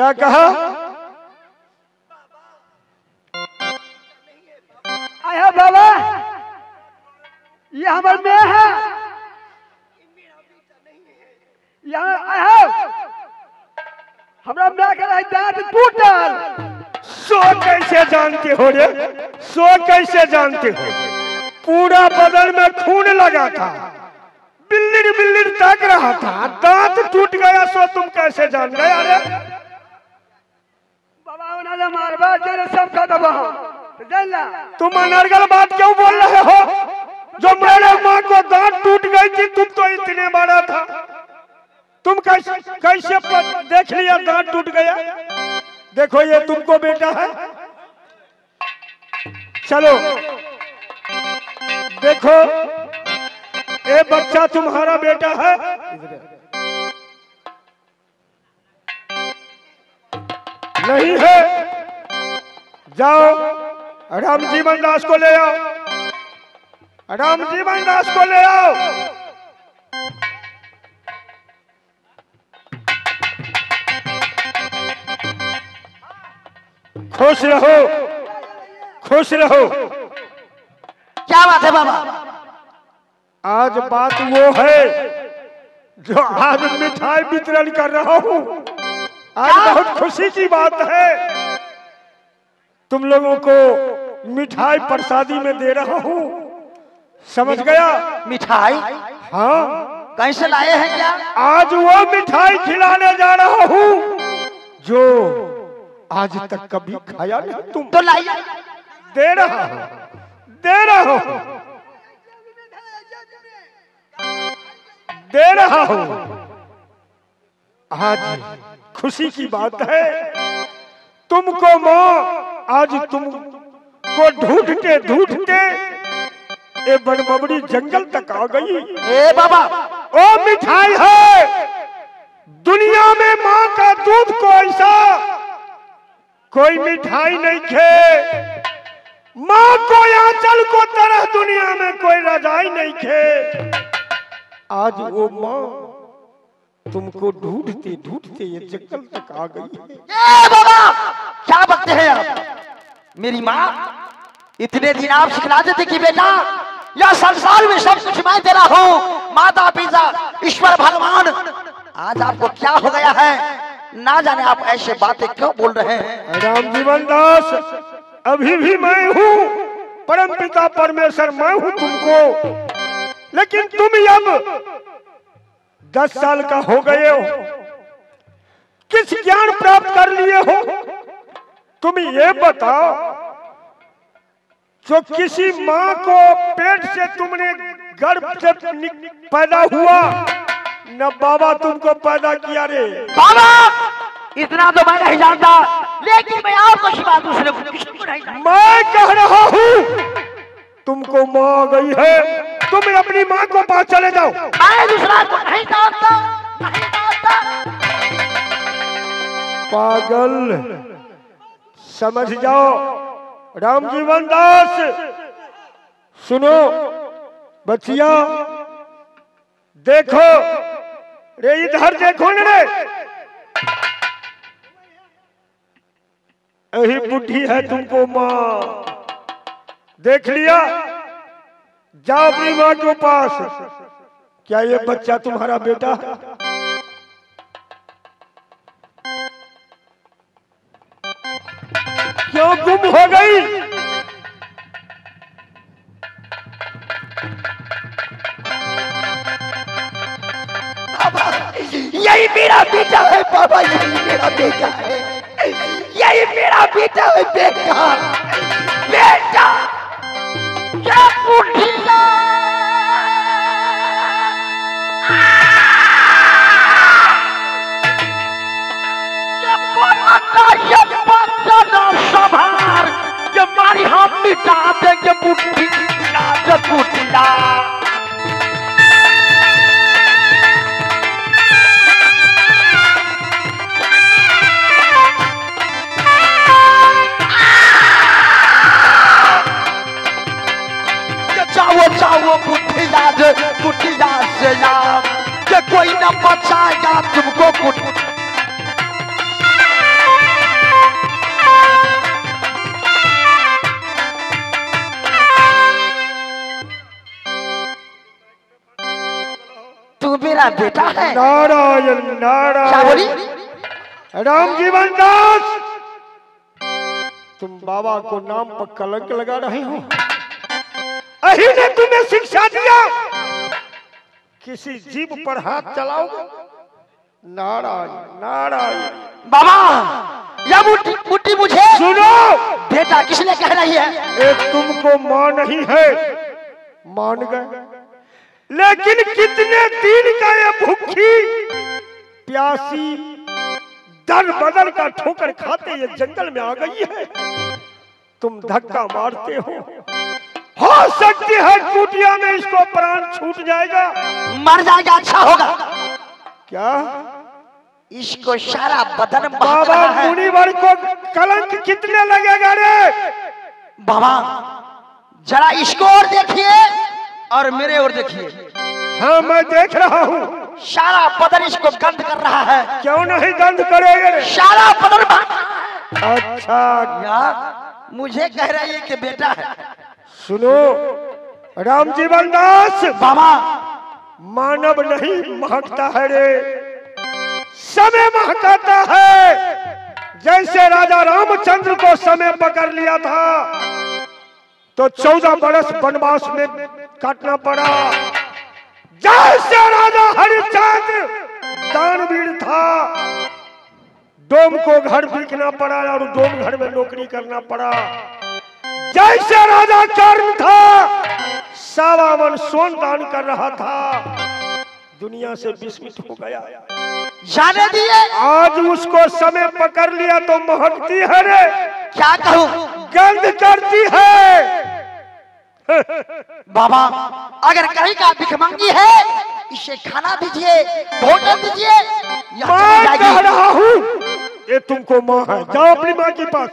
क्या कहा? आया बाबा, ये हमार में है, यहाँ आया हमरा में के रही दांत टूटल। सो कैसे जानते हो रे? सो कैसे जानते हो? पूरा बदन में खून लगा था, बिल्लिर बिल्लिर तक रहा था, दांत टूट गया, सो तुम कैसे जान गए? अरे बाबा उन्होंने मारवा तेरे सब का दबा जानला। तुम अनर्गल बात क्यों बोल रहे हो? जो मेरे माँ को दांत टूट गई थी, तुम तो इतने बड़ा था, तुम कैसे देख लिया दांत टूट गया? देखो ये तुमको बेटा है, चलो देखो ये बच्चा तुम्हारा बेटा है। नहीं है, जाओ राम जीवन दास को ले आओ, राम जीवन दास को ले आओ। खुश रहो, खुश रहो। क्या बात है बाबा? आज बात वो है जो आज मिठाई वितरण कर रहा हूँ। आज बहुत खुशी की बात है, तुम लोगों को मिठाई प्रसादी में दे रहा हूँ, समझ गया? मिठाई? हाँ। कैसे लाए हैं क्या? आज वो मिठाई खिलाने जा रहा हूँ जो आज तक कभी खाया नहीं। तुम तो लाइए। दे रहा हूँ, दे रहा हूँ, दे रहा हूँ। आज खुशी की बात है, तुमको माँ आज तुमको ढूंढते ढूंढते ये बनबबड़ी जंगल तक आ गई। ए बाबा, ओ मिठाई है, दुनिया में माँ का दूध को ऐसा कोई मिठाई नहीं खे, माँ को आंचल को तरह दुनिया में कोई रजाई नहीं खे। आज वो माँ तुमको ढूंढते ढूंढते ये जंगल तक आ गई है। ए बाबा, क्या बकते हैं आप? मेरी माँ इतने दिन आप सिखलाते थे कि बेटा यह संसार में सब कुछ मैं तेरा हूँ, माता पिता ईश्वर भगवान, आज आपको क्या हो गया है? ना जाने आप ऐसे बातें क्यों बोल रहे हैं? राम जीवन दास, अभी भी मैं हूँ, परम पिता परमेश्वर मैं हूँ तुमको, लेकिन तुम अब 10 साल का हो गए हो, किस ज्ञान प्राप्त कर लिए हो? तुम ये बताओ, जो किसी माँ को पेट से तुमने गर्भ से पैदा हुआ न बाबा तुमको पैदा किया रे? बाबा इतना तो मैं नहीं जानता, लेकिन मैं आपको सिवा दूसरे को नहीं जानता। मैं कह रहा हूँ तुमको माँ आ गई है, तुम अपनी माँ को पास चले जाओ। मैं दूसरा को नहीं जानता, नहीं जानता। पागल, समझ जाओ। राम जीवन दास सुनो बच्चिया, देखो रे, इधर देखो न रे, यही बुढ़ी है तुमको माँ, देख लिया? जाओ अपनी माँ के पास। क्या ये बच्चा तुम्हारा बेटा है? क्यों गुम हो गई? यही मेरा बेटा है बाबा, यही मेरा बेटा है, यही मेरा बेटा है। बेटा बेटा क्या बुढ़िया, ये बच्चा ना संभार, ये मारी हम मिटा देंगे बुढ़िया, जब बुढ़िया। जाओ बुढ़िया से यार, कि कोई न बचाएगा तुमको। मेरा बेटा है। नारायण क्या नारायण। बोली? राम जीवन दास, तुम बाबा को नाम पर कलंक लगा रहे हो। अही ने तुम्हें शिक्षा दिया, किसी जीव पर हाथ चलाओगे? नारायण नारायण। बाबा यह बुढ़ी मुझे सुनो, बेटा किसने कह रही है? एक तुमको मां नहीं है, मान गए, लेकिन कितने दिन का ये भूखी प्यासी दर बदर का ठोकर खाते ये जंगल में आ गई है। तुम धक्का मारते हो सकती है कुटिया में इसको प्राण छूट जाएगा। मर जाएगा अच्छा होगा। क्या? इसको सारा बदन बाबा मुनिवर को कलंक कितने लगेगा रे? बाबा जरा इसको और देखिए और मेरे और देखिए। हाँ मैं देख रहा हूँ। सारा बदन इसको गंध कर रहा है। क्यों नहीं गंध करेगा? सारा बदन। अच्छा यार मुझे कह रही है कि बेटा है। सुनो राम जीवन दास, बाबा मानव नहीं महकता है रे, समय महकाता है। जैसे राजा रामचंद्र को समय पकड़ लिया था तो 14 बरस वनवास में काटना पड़ा। जैसे राजा हरिश्चंद्र दानवीर था, डोम को घर बिकना पड़ा और डोम घर में नौकरी करना पड़ा। जैसे राजा कर्ण था, 51 सोन दान कर रहा था, दुनिया से विस्मित हो गया। जाने दिए आज उसको समय पकड़ लिया तो महकती है रे। क्या कहूँ? गंध करती है। बाबा अगर कहीं का भिखमंगी है इसे खाना दीजिए, भोजन दीजिए। मैं कह रहा हूँ ये तुमको माँ है, जाओ अपनी माँ के पास,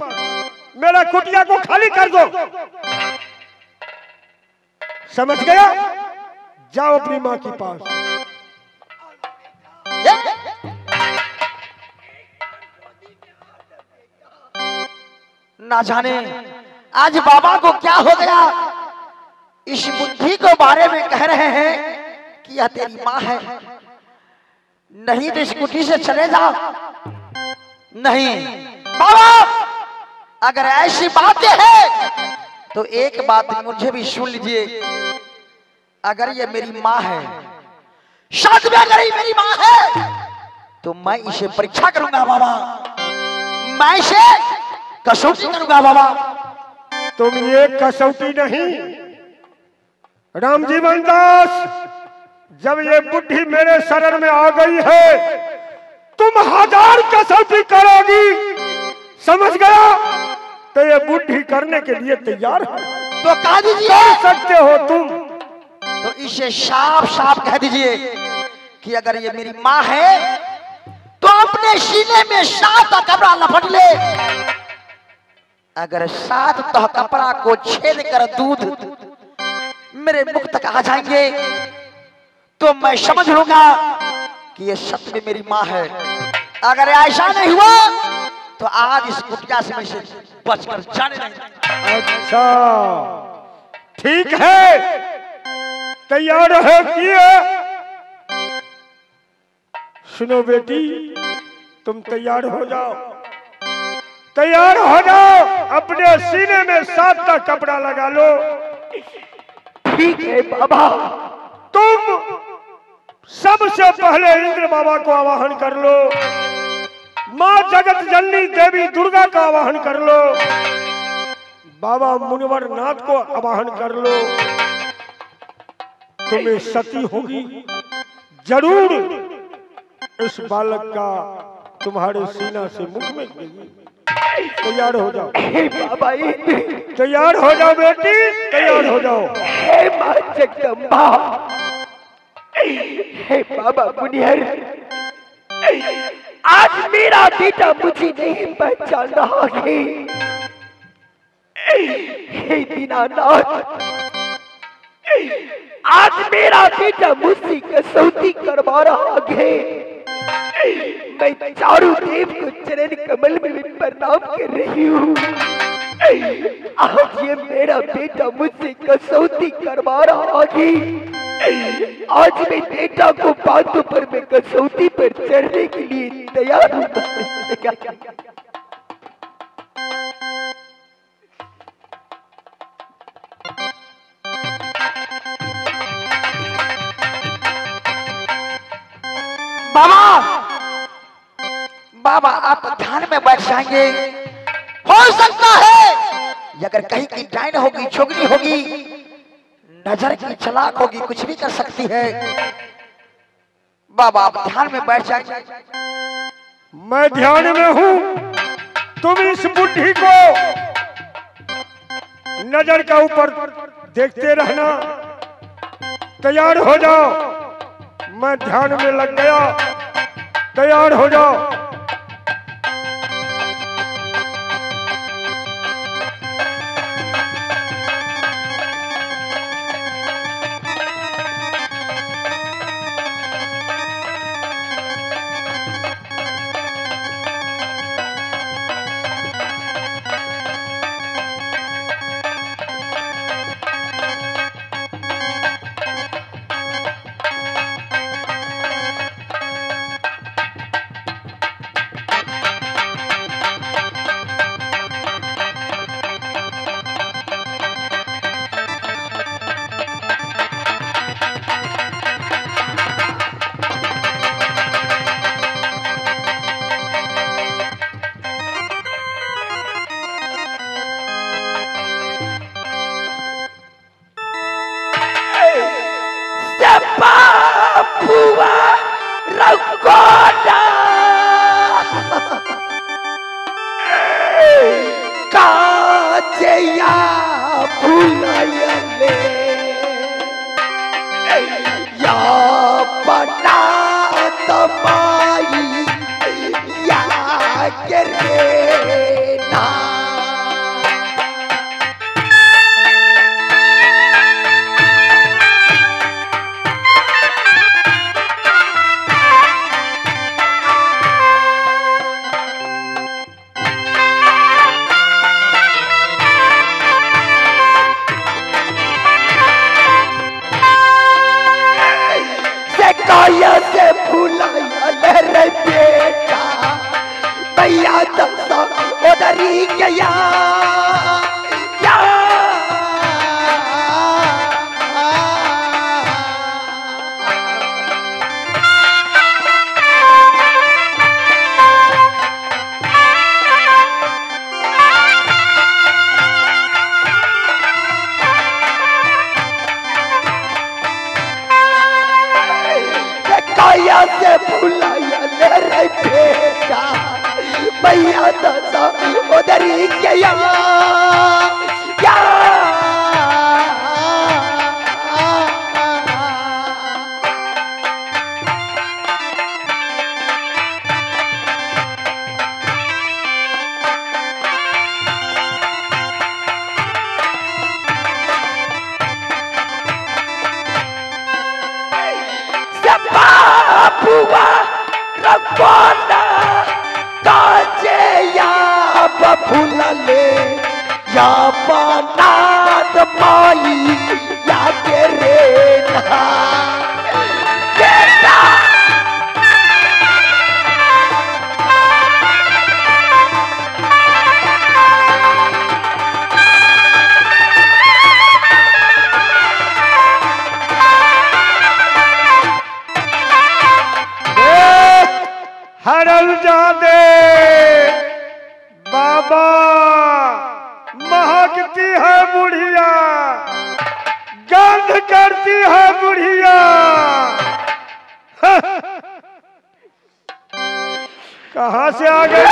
मेरा कुटिया को खाली कर दो। समझ गया? जाओ अपनी माँ के पास। ना जाने आज बाबा को क्या हो गया। इस बुद्धि को बारे में कह रहे हैं कि यह तेरी माँ है, नहीं तो इस कुटी से चले जा। नहीं बाबा अगर ऐसी बातें हैं तो एक बात मुझे भी सुन लीजिए। अगर ये मेरी माँ है, शायद में अगर ये मेरी माँ है तो मैं इसे परीक्षा करूंगा बाबा, मैं इसे कसौटी करूंगा बाबा। तुम ये कसौटी नहीं राम जीवन दास, जब ये बुद्धि मेरे शरण में आ गई है तुम 1000 कसौटी करोगी। समझ गया? तो ये बुद्धि करने के लिए तैयार है तो कह दीजिए, कर सकते हो तुम। तो इसे साफ साफ कह दीजिए कि अगर ये मेरी माँ है तो अपने सीने में 7 कपड़ा लपट ले। अगर 7 तह कपड़ा को छेद कर दूध मेरे मुख तक आ जाएंगे तो मैं समझ लूंगा कि ये सच में मेरी माँ है। अगर ऐसा नहीं हुआ तो आज इस कुटिया से मैं इसे बचकर जाने नहीं। अच्छा ठीक है, तैयार है किए? सुनो बेटी, तुम तैयार हो जाओ, तैयार हो जाओ, अपने सीने में 7 का कपड़ा लगा लो। ठीक है बाबा। तुम सबसे पहले इंद्र बाबा को आवाहन कर लो, माँ जगत जननी देवी दुर्गा का आवाहन कर लो, बाबा मुनिवर नाथ को आवाहन कर लो। तुम्हें सती होगी जरूर इस बालक का तुम्हारे सीना से मुख में गिरेगी। तैयार हो जाओ। हे बाबा तैयार हो जाओ बेटी, तैयार हो जाओ। हे माँ जगदम्बा, हे बाबा मुनिहर, आज मेरा बेटा मुझे नहीं पहचान रहा है। हे दीनानाथ, आज मेरा बेटा मुझसे कसौटी करवा रहा है। मैं चारों देव को चरण कमल में प्रणाम कर रही हूँ। आज ये मेरा बेटा मुझसे कसौटी करवा रहा है। आज मैं बेटा को बातों पर मैं कसौटी पर चढ़ने के लिए तैयार हूँ। बाबा बाबा आप ध्यान में बैठ जाएंगे। हो सकता है अगर कहीं की डाइन होगी, छोगनी होगी, नजर की चलाक होगी, कुछ भी कर सकती है। बाबा आप ध्यान में बैठ जाएंगे। मैं ध्यान में हूँ। तुम इस बुढ़ी को नजर का ऊपर देखते रहना। तैयार हो जाओ। मैं ध्यान में लग गया। तैयार हो जाओ। कहां से आ गए?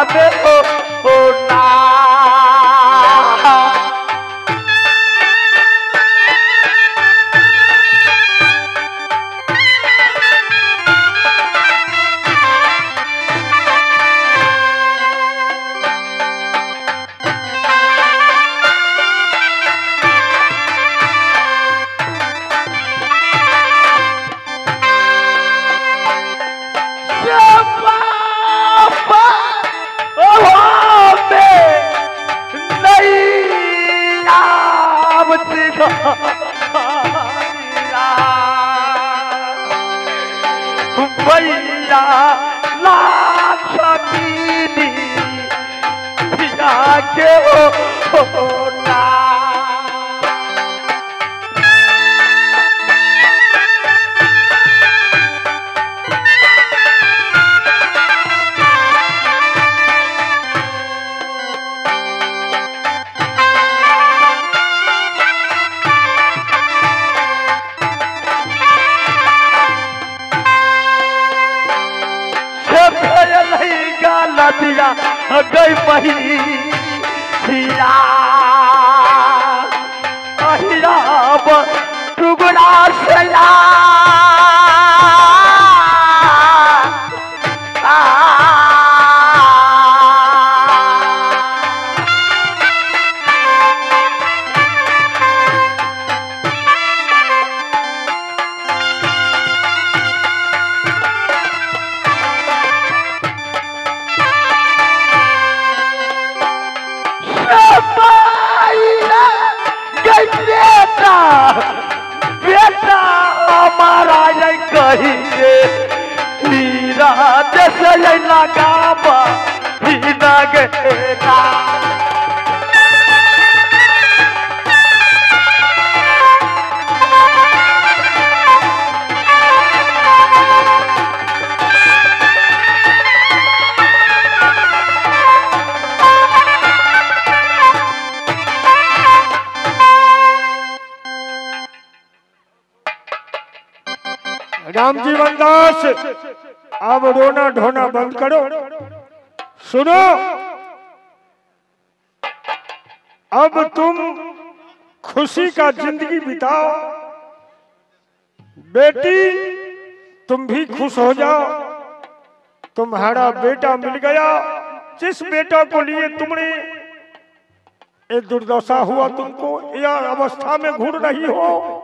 में हो ना। भैया लाक्षमीनी पिया के हो ना। दिया गई पहिया अहिराब टुकड़ा से बेटा हमारा कहिए जैसे लगाबा ही लगेगा। राम जीवन दास अब रोना ढोना बंद करो। सुनो, अब तुम खुशी का जिंदगी बिताओ। बेटी तुम भी खुश हो जाओ, तुम्हारा बेटा मिल गया। जिस बेटा को लिए तुमने ये दुर्दशा हुआ, तुमको यह अवस्था में घूर रही हो।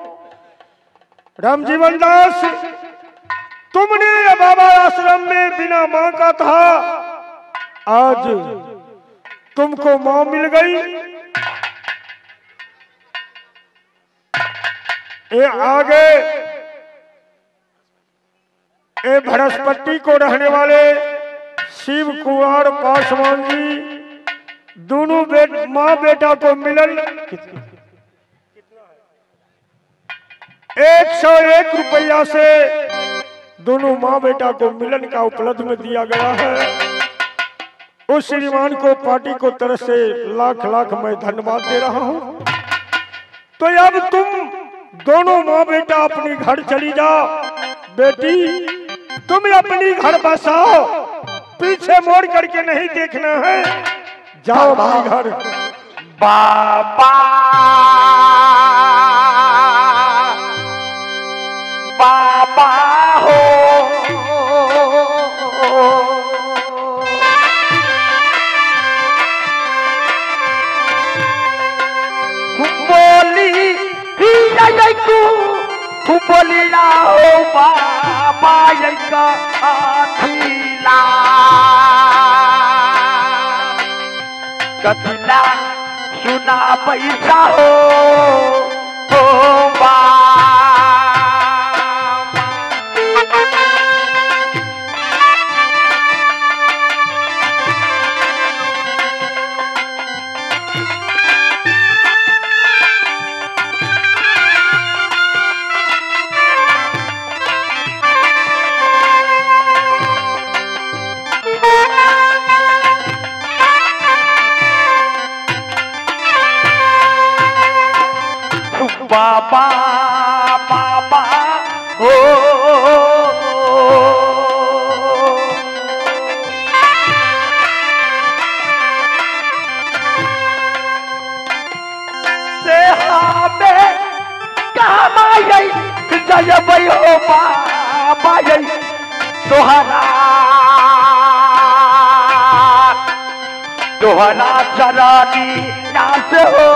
रामजीवन दास, तुमने बाबा आश्रम में बिना मां का था, आज तुमको मां मिल गई। ये आगे ये भरसपट्टी को रहने वाले शिव कुमार पासवान जी, दोनों मां बेटा को मिलन 101 रुपया से दोनों माँ बेटा को मिलन का उपलब्ध में दिया गया है। उस श्रीमान को पार्टी को तरफ से लाख लाख मैं धन्यवाद दे रहा हूँ। तो अब तुम दोनों माँ बेटा अपनी घर चली जाओ। बेटी तुम अपनी घर बसाओ, पीछे मोड़ करके नहीं देखना है, जाओ अपनी घर। बाबा बाबा हो बोली बोली हो बाबा आखिला कथिला सुना पैसा हो बा बाबा तोहरा तोहरा चरानी नाच हो